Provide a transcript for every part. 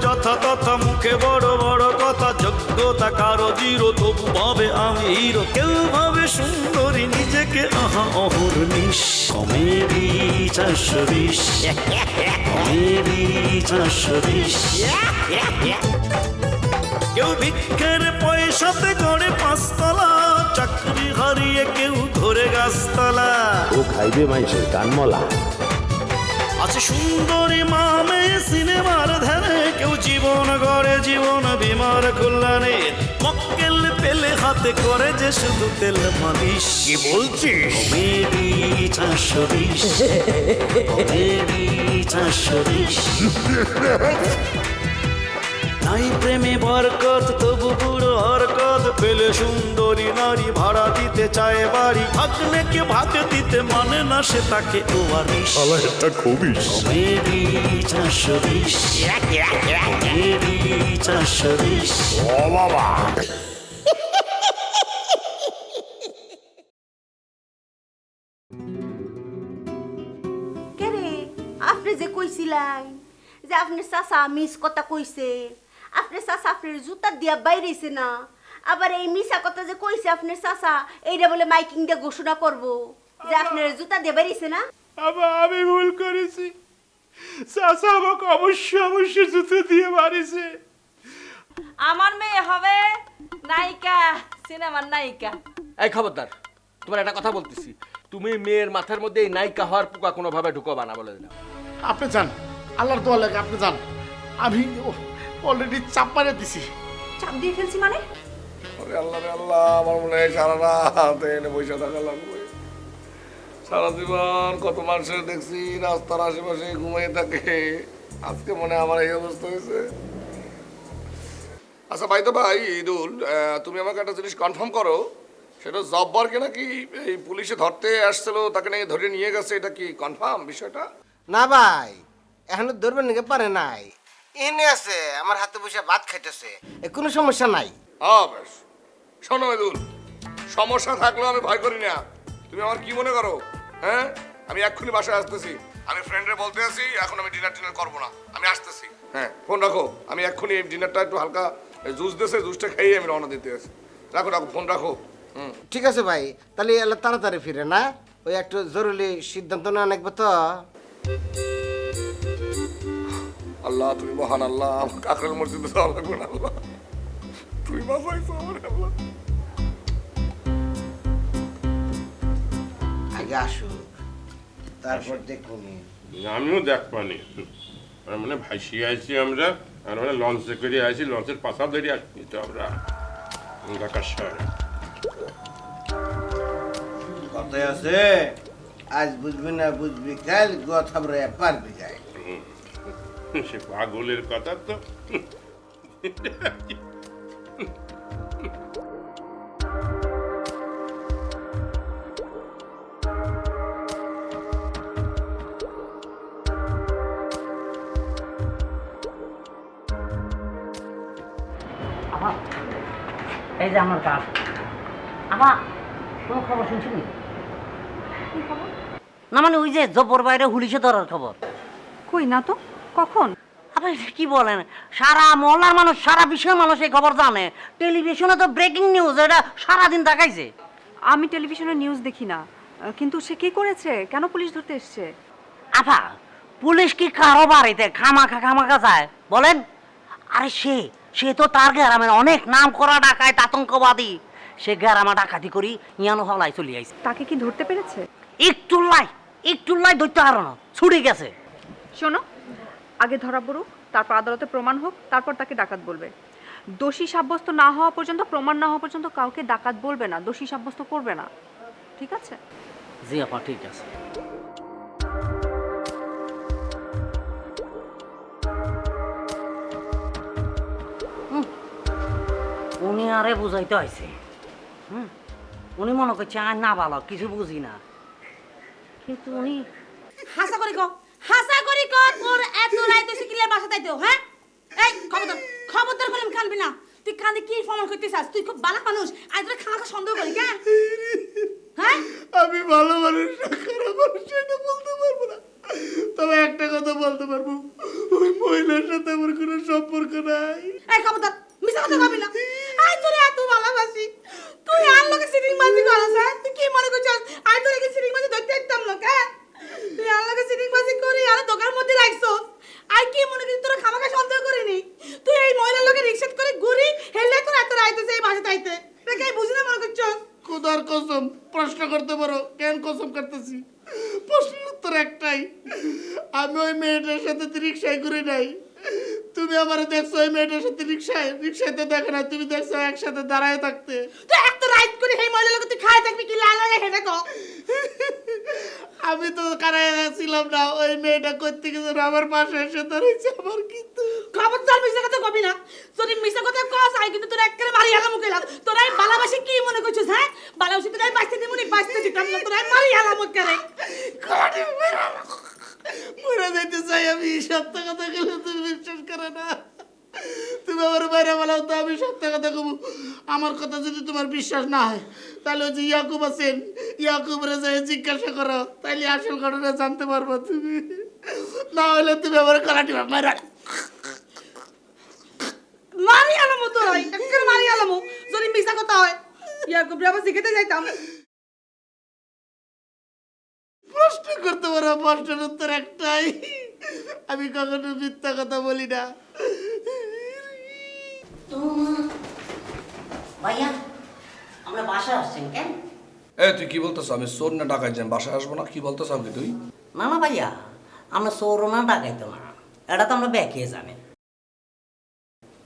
যথা তথা, মুখে বড় বড় কথা, যোগ্যতা কারো জিরো, তবু ভাবে আমি হিরো। কেউ ভাবে সুন্দরী নিজেকে, আহা অহর্নিশ। Comedy 420, comedy 420। কেউ ভিক্ষের পয়সাতে গড়ে 5 তলা, চাকরি হারিয়ে কেউ ধরে গাছতলা। ও খাইবে মাইসের কানমলা। আছে সুন্দরী মামে সিনেমার ধ্যানে, কেউ জীবন গড়ে জীবন বিমার কল্যাণে। মক্কেল পেলে হাতে করে যে শুধু তেল মালিশ। কি বলছিস? Comedy 420, comedy 420। নাই প্রেমে বরকত তবু বুড়ো হরকত, পেলে সুন্দরী নারী ভাড়া দিতে চায় বাড়ি। ভাগ্নেকে ভাগ দিতে মানে না সে তাকে ওয়ারিশ। একটা খবিস। Comedy 420, comedy 420। ও বাবা, কে রে, আপনি যে কইছিলেন যে আপনার চাচা মিস কথা কইছে, আপনার চাচা আপনার জুতা দিয়া বাইরেছে না, আবার এই মিশা কথা যে কইছে আপনার চাচা, এইটা বলে মাইকিং দিয়ে ঘোষণা করব যে আপনার জুতা দিয়ে বাইরেছে না। আমি ভুল করেছি, চাচা আমাকে অবশ্যই জুতো দিয়ে মারিছে। আমার মেয়ে হবে নায়িকা, সিনেমার নায়িকা। এই খবরদার, তোমার একটা কথা বলতেছি, তুমি মেয়ের মাথার মধ্যে এই নায়িকা হওয়ার পোকা কোনোভাবে ঢুকোবা না, বলে দিলাম। আপনি যান, আল্লাহর দোয়া লাগে আপনি যান। আমি অলরেডি চাপ মারে দিছি। চাপ দিয়ে ফেলছি মানে? আরে আল্লাহ রে আল্লাহ, আমার মনে হয় সারা রাত এনে বসে থাকা লাগবে। সারা জীবন কত মানুষের দেখছি রাস্তার আশেপাশে ঘুমিয়ে থাকে, আজকে মনে হয় আমার এই অবস্থা হয়েছে। আচ্ছা ভাই, তো ভাই ঈদুল, তুমি আমাকে একটা জিনিস কনফার্ম করো, সেটা জব্বরকে নাকি এই পুলিশে ধরতে আসছিল, তাকে নাকি ধরে নিয়ে গেছে, এটা কি কনফার্ম বিষয়টা? না ভাই, এখনো ধরবেন নাকি পারে নাই, এনে আছে আমার হাতে বসে ভাত খাইতেছে, কোনো সমস্যা নাই। হ্যাঁ বেশ। শোনো ঈদুল, সমস্যা থাকলেও আমি ভয় করি না। তুমি আমার কি মনে করো? হ্যাঁ, আমি এক্ষুনি বাসায় আসতেছি। আমি ফ্রেন্ডরে বলতে আছি এখন আমি ডিনার করবো না, আমি আসতেছি। হ্যাঁ, ফোন রাখো, আমি এক্ষুনি ডিনারটা একটু হালকা জুস দিয়েছে, জুসটা খেয়ে আমি রওনা দিতে আছি। রাখো রাখো, ফোন রাখো। ঠিক আছে ভাই, তাহলে এলা তাড়াতাড়ি ফিরে না, ওই একটু জরুরি সিদ্ধান্ত নেওয়া লাগবে তো। আল্লাহ তুমি মহান আল্লাহ, আমার কাকরাল মসজিদে যাওয়া লাগবে না আল্লাহ, তুমি বাঁচাইছো আমার আল্লাহ। আগে আসুক, তারপর দেখুন। আমিও দেখ পানি মানে ভাসিয়ে আছি আমরা, আর মানে লঞ্চে করে আছি, লঞ্চের পাশা ধরে আসছি তো আমরা ঢাকার শহরে। কথায় আছে, আজ বুঝবি না বুঝবি কাল, কথা বলে পারবি যায়। সে পাগলের কথা তো। এই যে আমার কাজ, আমার কোনো খবর শুনছিনি? না মানে ওই যে জব্বর বাইরে হুলিশে ধরার খবর। কই না তো, কখন? আপনি কি বলেন, সারা মহল্লার মানুষ, সারা বিশ্বের মানুষ এই খবর জানে। টেলিভিশনে তো ব্রেকিং নিউজ, এটা সারাদিন দেখাইছে। আমি টেলিভিশনে নিউজ দেখি না, কিন্তু সে কি করেছে, কেন পুলিশ ধরতে এসছে? আফা, পুলিশ কি কারো বাড়িতে খামাখা যায় বলেন? আরে সে তো তার গ্রামের অনেক নাম করা ডাকায় আতঙ্কবাদী, সে গ্রামা ডাকাতি করি ইয়ানো হলাই চলে আইছে। তাকে কি ধরতে পেরেছে? একটু লাই ধরতে পারো না, ছুটে গেছে। শোনো, আগে ধরা পড়ুক, তারপর আদালতে প্রমাণ হোক, তারপর তাকে ডাকাত বলবে। দোষী সাব্যস্ত না হওয়া পর্যন্ত, প্রমাণ না হওয়া পর্যন্ত কাউকে ডাকাত বলবে না, দোষী সাব্যস্ত করবে না, ঠিক আছে? জি আপা, ঠিক আছে। উনি আরে বুঝাইতে হয়েছে, উনি মনে করছে আর না ভালো কিছু বুঝি না, কিন্তু উনি হাসা করি তোর এত রাইতে শিখিলে বাসা তাইতো। হ্যাঁ, এই খবরদার করে আমি কানবি না। তুই কান্দে কি প্রমাণ করতে চাস? তুই খুব ভালো মানুষ, আজ তোর খামাখা সন্দেহ করি কেন? হ্যাঁ, আমি ভালো মানুষ না খারাপ মানুষ সেটা বলতে পারবো না, তবে একটা কথা বলতে পারবো, ওই মহিলার সাথে আমার কোনো সম্পর্ক নাই। এই খবরদার মিছা কথা কবি না। আই তোরে এত ভালোবাসি, তুই আর লোকে সিটিং বাজি করছ, হ্যাঁ? তুই কি মনে করছিস আই তোরে কি সিটিং বাজি ধরতে দিতাম না, হ্যাঁ? তুই আর লোকে সিটিং বাজি করি আর দোকানের মধ্যে রাখছস। আই কি মনে করি তোরা খামাখা সন্দেহ করিনি। তুই এই মহিলার লোকে রিকশাত করে ঘুরি হেললে তোর এত রাইতেছে এই বাসা তাইতে। এটা কি বুঝি না মনে করছিস? খোদার কসম প্রশ্ন করতে পারো, কেন কসম করতেছি? প্রশ্নের উত্তর একটাই, আমি ওই মেয়েটার সাথে রিক্সায় ঘুরে নাই। তুমি আমার দেখছো ওই মেয়েটার সাথে রিক্সাতে দেখো না, তুমি দেখছো একসাথে দাঁড়ায় থাকতে। তুই এত রাইট করে এই মহিলার লোকে তুই খায় থাকবি কি লাল লাগে হেঁটে কো? আমি তো কারায় ছিলাম না, ওই মেয়েটা করতে গেছে আমার পাশে এসে দাঁড়িয়েছে। আমার কিন্তু খবরদার মিছা কথা কবি না। যদি মিছা কথা কস আই কিন্তু তোরা একেবারে মারি হেলাম মুখেলাম। তোরা এই বালাবাসি কি মনে করছিস, হ্যাঁ? বালাবাসি তোরা বাঁচতে দিমুনি, বাঁচতে দিতাম না, তোরা মারি হেলাম মুখেরে। মরে যাইতে চাই আমি, সত্য কথা গেলে তুমি বিশ্বাস করে না। তুমি আমার বাইরে বলাও তো আমি সত্য কথা কব। আমার কথা যদি তোমার বিশ্বাস না হয় তাহলে ওই যে ইয়াকুব আছেন, ইয়াকুবরে যাই জিজ্ঞাসা করো, তাইলে আসল ঘটনা জানতে পারবো তুমি। না হলে তুমি আমার কলাটি মারা মারি হেলাম তোরা, একেবারে মারি হেলাম। যদি মিছা কথা হয় ইয়াকুব রে আবার জিজ্ঞেতে যাইতাম। প্রশ্ন করতে পারো, প্রশ্নের উত্তর একটাই, আমি কখনো মিথ্যা কথা বলি না। ভাইয়া আমরা বাসায় আসছেন কেন? তুই কি বলতেছ? আমি চোর না ডাকাই যাই, বাসায় আসবো না? কি বলতেছ আমাকে তুই? না না ভাইয়া, আমরা চোরও না ডাকাইতো না, এটা তো আমরা ব্যাকে জানি।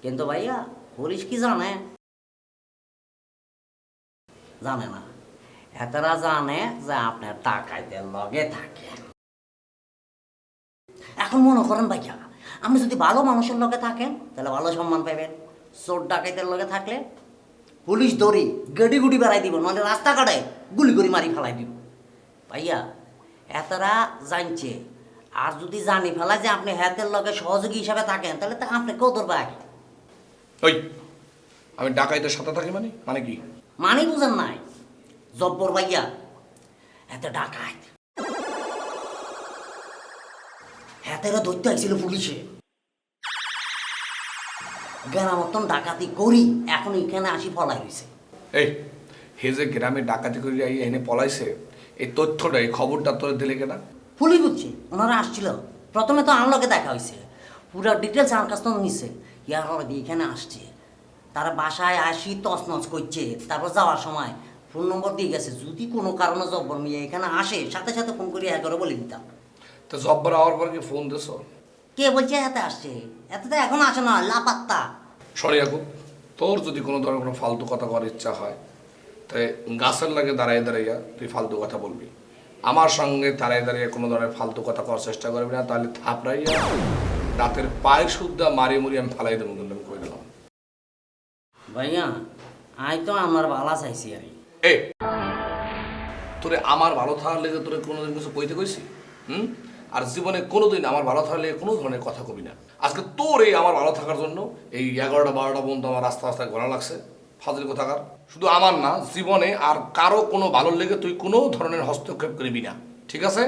কিন্তু ভাইয়া পুলিশ কি জানে? জানে না। এতরা জানে যে আপনার ডাকাইতের লগে থাকে। এখন মনে করেন ভাইয়া, আপনি যদি ভালো মানুষের লগে থাকেন তাহলে ভালো সম্মান পাবেন। চোর ডাকাইতের লগে থাকলে পুলিশ ধরি গেডি গুডি বেড়াই দিব, নইলে রাস্তাঘাটে গুলি করে মারি ফেলাই দিব। ভাইয়া এতরা জানছে, আর যদি জানি ফেলা যে আপনি হাতের লগে সহযোগী হিসাবে থাকেন তাহলে তো আপনি কেউ ধরবে আগে। ওই আমি ডাকাইতের সাথে থাকি মানে মানে কি? মানে বুঝেন নাই? জব্বর ভাইয়া এত ডাকাইত হাতেরও ধরতে আইছিল পুলিশে। গ্রাম মতন ডাকাতি করি এখন এখানে আসি ফলাই হয়েছে। এই হে যে গ্রামে ডাকাতি করে এনে পলাইছে, এই তথ্যটা এই খবরটা তোর দিলে কেনা? পুলিশ বুঝছে, ওনারা আসছিল। প্রথমে তো আমার লগে দেখা হয়েছে, পুরো ডিটেলস আমার কাছ থেকে নিচ্ছে। ইয়ার পরে এখানে আসছে, তারা বাসায় আসি তছনছ করছে। তারপর যাওয়ার সময় ফোন নম্বর দিয়ে গেছে, যদি কোনো কারণে জব্বর মিয়া এখানে আসে সাথে সাথে ফোন করে করে বলে দিতাম। তো জব্বর আওয়ার পর কি ফোন দিছ? কে বলছে হাতে আসছে? এত তো এখন আসে না, লাপাত্তা। সরি ইয়াকুব, তোর যদি কোনো ধরনের কোনো ফালতু কথা করার ইচ্ছা হয় তাই গাছের লাগে দাঁড়াইয়া দাঁড়াইয়া তুই ফালতু কথা বলবি। আমার সঙ্গে দাঁড়াইয়া দাঁড়িয়ে কোনো ধরনের ফালতু কথা করার চেষ্টা করবি না, তাহলে থাপড়াইয়া রাতের পায়ে সুদ্ধা মারি মুড়ি আমি ফালাই দেবো, কিন্তু আমি কই দিলাম। ভাইয়া আই তো আমার ভালা চাইছি আর এ তোরে আমার ভালো থাকার লেগে তোরে কোনোদিন কিছু কইতে কইছি? আর জীবনে কোনোদিন আমার ভালো থাকলে কোনো ধরনের কথা কবি না। আজকে তোর এই আমার ভালো থাকার জন্য এই 11টা 12টা পর্যন্ত আমার রাস্তা রাস্তায় ঘোরা লাগছে। ফাজিল কোথাকার। শুধু আমার না, জীবনে আর কারো কোনো ভালো লেগে তুই কোনো ধরনের হস্তক্ষেপ করবি না, ঠিক আছে?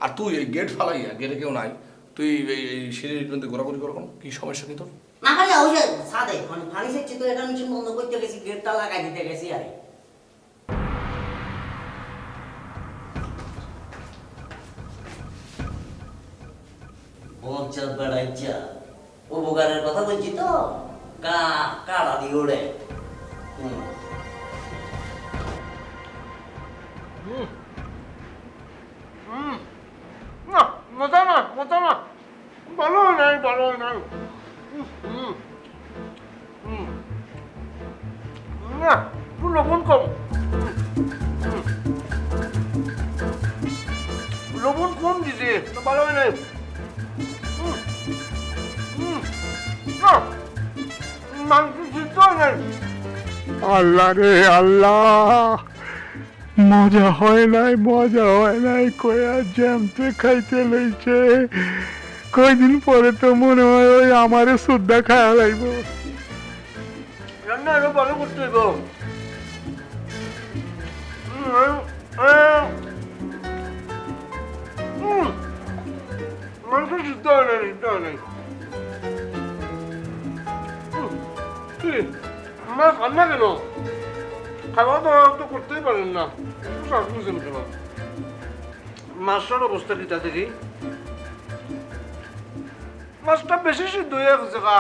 আর তুই এই গেট ফালাইয়া, গেটে কেউ নাই, তুই এই সিঁড়ির মধ্যে ঘোরাঘুরি করো, কি সমস্যা কি তোর? না ভাইয়া ওই যে সাদে মানে পানি সেচ্ছি তো এটা মেশিন বন্ধ করতে গেছি, গেটটা লাগাই দিতে গেছি আর বঞ্চাত বেড়াইছা উপকারের কথা বলছি তো, কাড়া দিয়ে ওড়ে। না মজা না, মজা না, ভালো নাই, ভালো নাই। না লবণ কম, লবণ কম দিছে, ভালো নাই। মাংস সিদ্ধ নাই। আল্লাহ রে আল্লাহ, মজা হয় নাই, মজা হয় নাই, কয়া জ্যামতে খাইতে লইছে। কয়দিন পরে তো মনে হয় ওই আমারে সুদ্ধা খাওয়া লাগব। রান্না আরো ভালো করতে হইব। মাংস সিদ্ধ হয় নাই, সিদ্ধ হয় নাই। কি আমার কান্না কেন? খাওয়া দাওয়া তো করতেই পারেন না, বুঝছেন কেন? মাছটার অবস্থা কি তা দেখি? মাছটা বেশি সিদ্ধ হয়ে গেছে গা।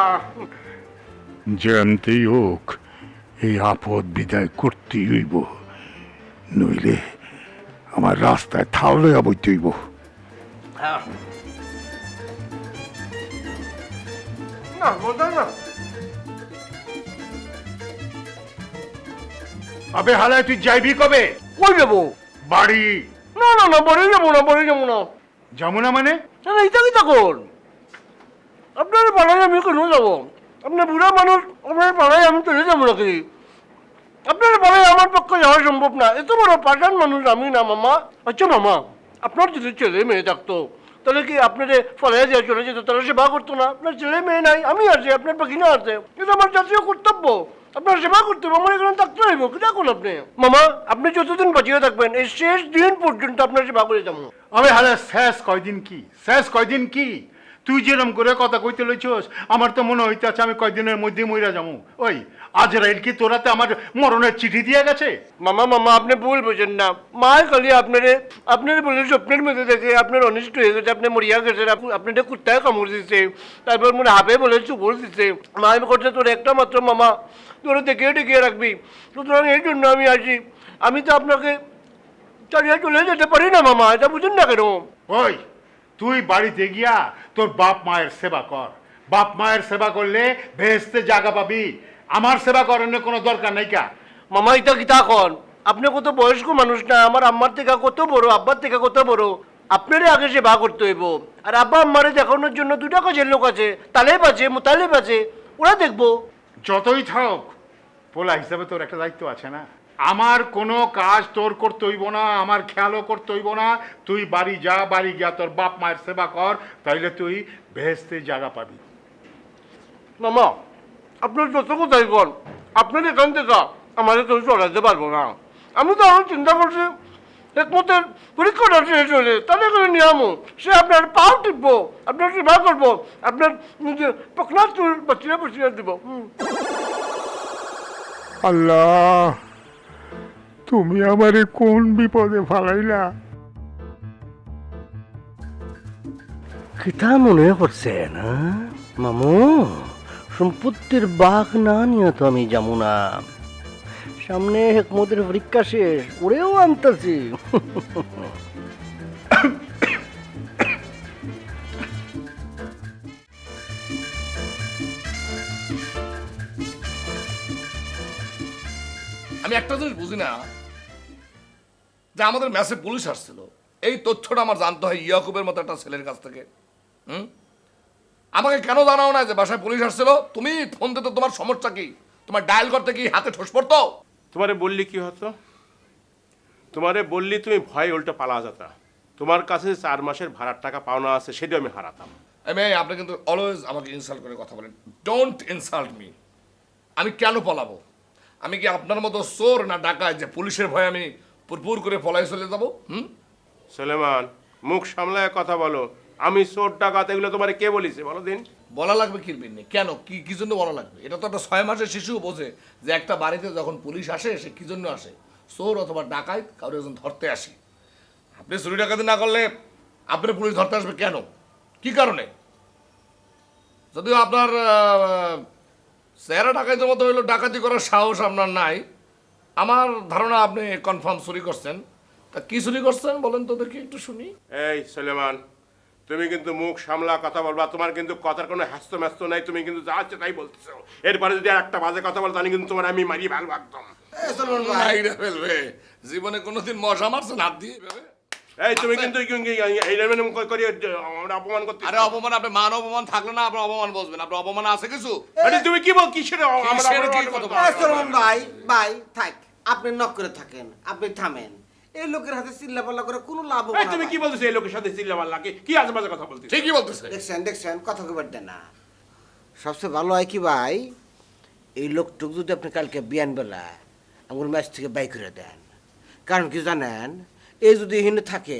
জানতেই হোক এই আপদ বিদায় করতেই হইব, নইলে আমার রাস্তায় থাল লইয়া বইতে হইব। না বোঝা না। আবে হালায় তুই যাইবি কবে? কই যাবো? বাড়ি না না না, বড়ি যাবো না, বড়ি যাবো না। যাবো না মানে? না না, এটা কি তখন? আপনার পাড়ায় আমি কেন যাবো? আপনার বুড়া মানুষ, আপনার পাড়ায় আমি চলে যাবো নাকি? আপনার পাড়ায় আমার পক্ষে যাওয়া সম্ভব না, এত বড় পাঠান মানুষ আমি না মামা। আচ্ছা মামা, আপনার যদি ছেলে মেয়ে থাকতো তাহলে কি আপনার ফলে দিয়ে চলে যেত, তারা সেবা করতো না? আপনার ছেলে মেয়ে নাই, আমি আছি, আপনার পাখিনা আছে, এটা আমার জাতীয় কর্তব্য। আপনার সেবা করতে হবে, আমার এখানে থাকতে হইব। কি দেখুন আপনি মামা, আপনি যতদিন বাঁচিয়ে থাকবেন এই শেষ দিন পর্যন্ত আপনার সেবা করে যাবো। আবে হালায় শেষ কয়দিন কি, শেষ কয়দিন কি? তুই যেরকম করে কথা কইতে লইছস, আমার তো মনে হইতেছে আমি কয়দিনের মধ্যে মইরা যাবো। ওই আজরাইল কি তোরাতে আমার মরণের চিঠি দিয়ে গেছে? মামা মামা, আপনি ভুল বোঝেন না। মায়ের খালি আপনার বলে স্বপ্নের মধ্যে দেখে আপনার অনিষ্ট হয়ে গেছে, আপনি মরিয়া গেছেন, আপনাদের কুত্তায় কামড় দিচ্ছে, তারপর মনে হাবে বলে চুপড় দিচ্ছে। মায়ের করছে তোর একটা মাত্র মামা, তোরা দেখিয়ে রাখবি। সুতরাং এই জন্য আমি আসি। আমি তো আপনাকে চালিয়ে চলে যেতে পারি না মামা, এটা বুঝেন না কেন? ওই তুই বাড়িতে গিয়া তোর বাপ মায়ের সেবা কর। বাপ মায়ের সেবা করলে ভেস্তে জায়গা পাবি। আমার সেবা করানোর কোনো দরকার নাই কা? মামা এটা কি তা কন? আপনি কত বয়স্ক মানুষ না, আমার আম্মার থেকে কত বড়, আব্বার থেকে কত বড়। আপনারই আগে সেবা করতে হইব। আর আব্বা আম্মারে দেখানোর জন্য দুটা কাজের লোক আছে, তালেব আছে, মোতালেব আছে, ওরা দেখবো। যতই থাক, পোলা হিসাবে তোর একটা দায়িত্ব আছে না? আমার কোনো কাজ তোর করতে হইব না, আমার খেয়ালও করতে হইব না। তুই বাড়ি যা, বাড়ি গিয়া তোর বাপ মায়ের সেবা কর, তাইলে তুই ভেস্তে জায়গা পাবি। মামা, আপনার যত কথাই কন, আপনার এখান থেকে আমাদের কেউ চলাতে পারবো না। আমি তো আমার চিন্তা করছি একমতের পরীক্ষাটা শেষ হলে তাদের করে নিয়ম সে আপনার পাও টিপবো, আপনার সেবা করবো, আপনার নিজের পকনাথ বাঁচিয়ে দিব। আল্লাহ, তুমি আমারে কোন বিপদে ফালাইলা? কিতা মনে করছে না মামু? সম্পত্তির বাঘ না নিয়ে তো আমি যাবো না। সামনে হেকমতের পরীক্ষা শেষ, ওরেও আনতেছি। আমি একটা জিনিস বুঝি না, যে আমাদের ম্যাচে পুলিশ আসছিল, এই তথ্যটা আমার জানতে হয় ইয়াকুবের মতো একটা ছেলের কাছ থেকে। আমাকে কেন জানাও না যে বাসায় পুলিশ আসছিল? তুমি ফোন দিতে তোমার সমস্যা কি? তোমার ডায়াল করতে কি হাতে ঠোস পড়তো? তোমারে বললি কি হতো? তোমারে বললি তুমি ভয় উল্টো পালা যেতা। তোমার কাছে 4 মাসের ভাড়ার টাকা পাওনা আছে, সেটাও আমি হারাতাম। আপনি কিন্তু অলওয়েজ আমাকে ইনসাল্ট করে কথা বলেন। Don't insult me. আমি কেন পলাবো? আমি কি আপনার মতো চোর না ডাকায় যে পুলিশের ভয়ে আমি পুরপুর করে পলাই চলে যাবো? সুলেমান, মুখ সামলায় কথা বলো। আমি চোর ডাকাত এগুলো তোমারে কে বলিছে বলো দিন? বলা লাগবে কিরবিন কেন? কি জন্য বলা লাগবে? এটা তো একটা 6 মাসের শিশুও বোঝে যে একটা বাড়িতে যখন পুলিশ আসে সে কি জন্য আসে। চোর অথবা ডাকাত কারো একজন ধরতে আসে। আপনি চুরি ডাকাতি না করলে আপনার পুলিশ ধরতে আসবে কেন? কি কারণে? যদিও আপনার চেহারা ডাকাইতের মতো হইলো, ডাকাতি করার সাহস আপনার নাই। আমার ধারণা আপনি কনফার্ম চুরি করছেন। তা কি চুরি করছেন বলেন তো দেখি, একটু শুনি। এই সুলেমান, তুমি কিন্তু মুখ সামলা কথা বলবা। তোমার কিন্তু কথার কোনো হ্যাস্ত ম্যাস্ত নাই, তুমি কিন্তু যা হচ্ছে তাই বলতেছো। এরপরে যদি আর একটা বাজে কথা বল তাহলে কিন্তু তোমার আমি মারি ভালো একদম। মাইরা ফেলবে। জীবনে কোনোদিন মশা মারছেন হাত দিয়ে ভেবে? এই তুমি কিন্তু এই লেভেলে করি আমরা অপমান করতে। আরে অপমান, আপনি মান অপমান থাকলে না আপনার অপমান বসবেন। আপনার অপমান আছে কিছু? আরে তুমি কি বল কিসের ভাই ভাই থাক, আপনি নক করে থাকেন, আপনি থামেন। এই লোকের হাতে চিল্লাপাল্লা করে কোনো লাভ হবে না। তুমি কি বলতেছো? এই লোকের সাথে চিল্লাপাল্লা কি আজেবাজে কথা বলতেছো? ঠিকই বলতেছে। দেখছেন কথা কবার দেন না। সবচেয়ে ভালো হয় কি ভাই, এই লোকটুক যদি আপনি কালকে বিয়ান বেলা আমার ম্যাচ থেকে বাই করে দেন। কারণ কি জানেন, এই যদি এখানে থাকে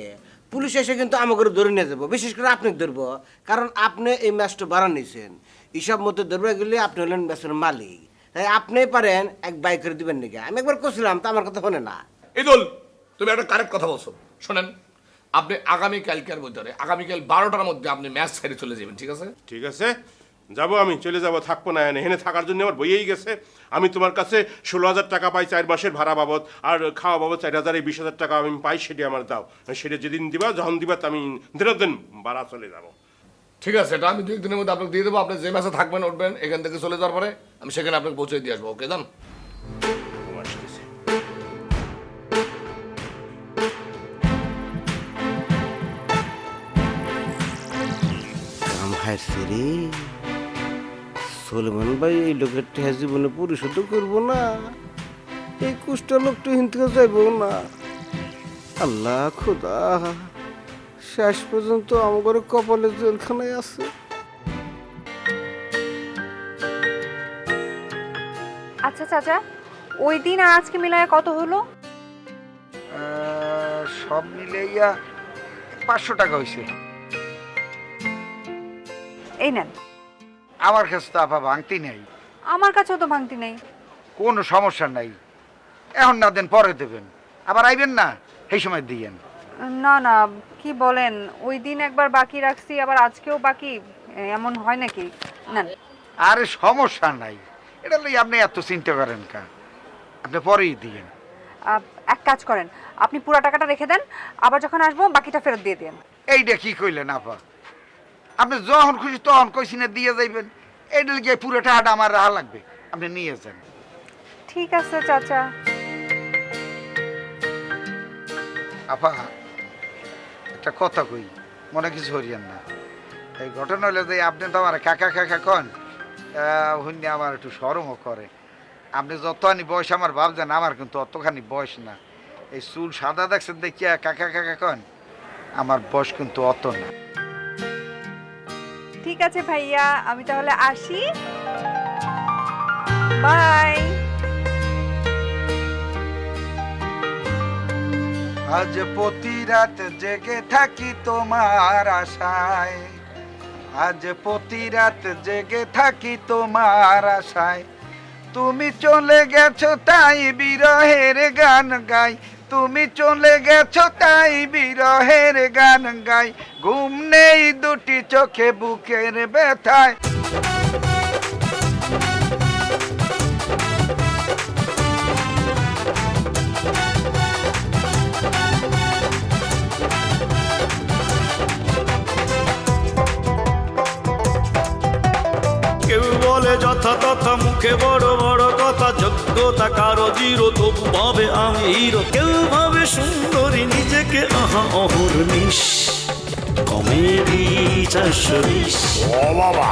পুলিশ এসে কিন্তু আমাকে ধরে নিয়ে যাবো, বিশেষ করে আপনি ধরবো। কারণ আপনি এই ম্যাচটা বাড়া নিয়েছেন, হিসাব মতো ধরবে গেলে আপনি হলেন ম্যাচের মালিক। তাই আপনি পারেন এক বাইক করে দিবেন নাকি? আমি একবার করছিলাম তো আমার কথা শোনে না। ঈদুল, তুমি একটা কারেক্ট কথা বলছো। শোনেন, আপনি আগামীকালকের ভিতরে আগামীকাল 12টার মধ্যে আপনি ম্যাচ ছেড়ে চলে যাবেন, ঠিক আছে? ঠিক আছে, যাবো, আমি চলে যাব, থাকবো না এখানে। এখানে থাকার জন্য আমার বইয়েই গেছে। আমি তোমার কাছে 16,000 টাকা পাই 4 মাসের ভাড়া বাবদ, আর খাওয়া বাবদ 4,000, এই 20,000 টাকা আমি পাই, সেটি আমার দাও। সেটা যেদিন দিবা, যখন দিবা আমি দিন ভাড়া চলে যাবো। ঠিক আছে, এটা আমি 2 দিনের মধ্যে আপনাকে দিয়ে দেবো। আপনি যে ম্যাচে থাকবেন উঠবেন, এখান থেকে চলে যাওয়ার পরে আমি সেখানে আপনাকে পৌঁছে দিয়ে আসবো। ওকে, যান। সোলেমান ভাই এই লোকের টেহা জীবনে পরিশোধ করবো না, এই কুষ্টা লোকটা হিন্দুকে যাইবো না। আল্লাহ খোদা, শেষ পর্যন্ত আমার কপালে জেলখানায় আছে। আচ্ছা চাচা, ওই দিন আর আজকে মিলায় কত হলো? সব মিলাইয়া 500 টাকা হয়েছে। এই নেন। আমার কাছে তো আপা ভাঙতি নেই। আমার কাছেও তো ভাঙতি নেই। কোনো সমস্যা নাই, এখন না দেন পরে দেবেন, আবার আইবেন না সেই সময় দিয়েন। না না, কি বলেন, ওই দিন একবার বাকি রাখছি, আবার আজকেও বাকি, এমন হয় নাকি? নেন। আরে সমস্যা নাই, এটা লই আপনি এত চিন্তা করেন কা, আপনি পরেই দিয়েন। এক কাজ করেন, আপনি পুরো টাকাটা রেখে দেন, আবার যখন আসবো বাকিটা ফেরত দিয়ে দেন। এইটা কি কইলেন আপা? আপনি যখন খুশি তখন কইছি না দিয়ে যাইবেন, এইটা লিগে পুরো টাকাটা আমার রাহা লাগবে, আপনি নিয়ে যান। ঠিক আছে চাচা। আপা একটা কথা কই, মনে কিছু হরিয়েন না। এই ঘটনা হলে যে আপনি তো আমার কাকা কাকা কন, হইনি আমার একটু শরমও করে। আপনি যতখানি বয়স আমার ভাবছেন, আমার কিন্তু অতখানি বয়স না। এই চুল সাদা দেখছেন দেখিয়া কাকা কাকা কন, আমার বয়স কিন্তু অত না। ঠিক আছে ভাইয়া, আমি তাহলে আসি, বাই। আজ প্রতি রাত জেগে থাকি তোমার আশায়, আজ প্রতি রাত জেগে থাকি তোমার আশায়। তুমি চলে গেছো তাই বিরহের গান গাই, তুমি চলে গেছো তাই বিরহের গান গাই। ঘুম নেই দুটি চোখে বুকের ব্যথায়। কেউ বলে যথা তথা, মুখে বড় বড় কথা, যোগ্যতা কারো জিরো, তবু ভাবে আমি হিরো। কেউ ভাবে সুন্দরী নিজেকে, আহা অহর্নিশ। কমেডি 420। ও বাবা,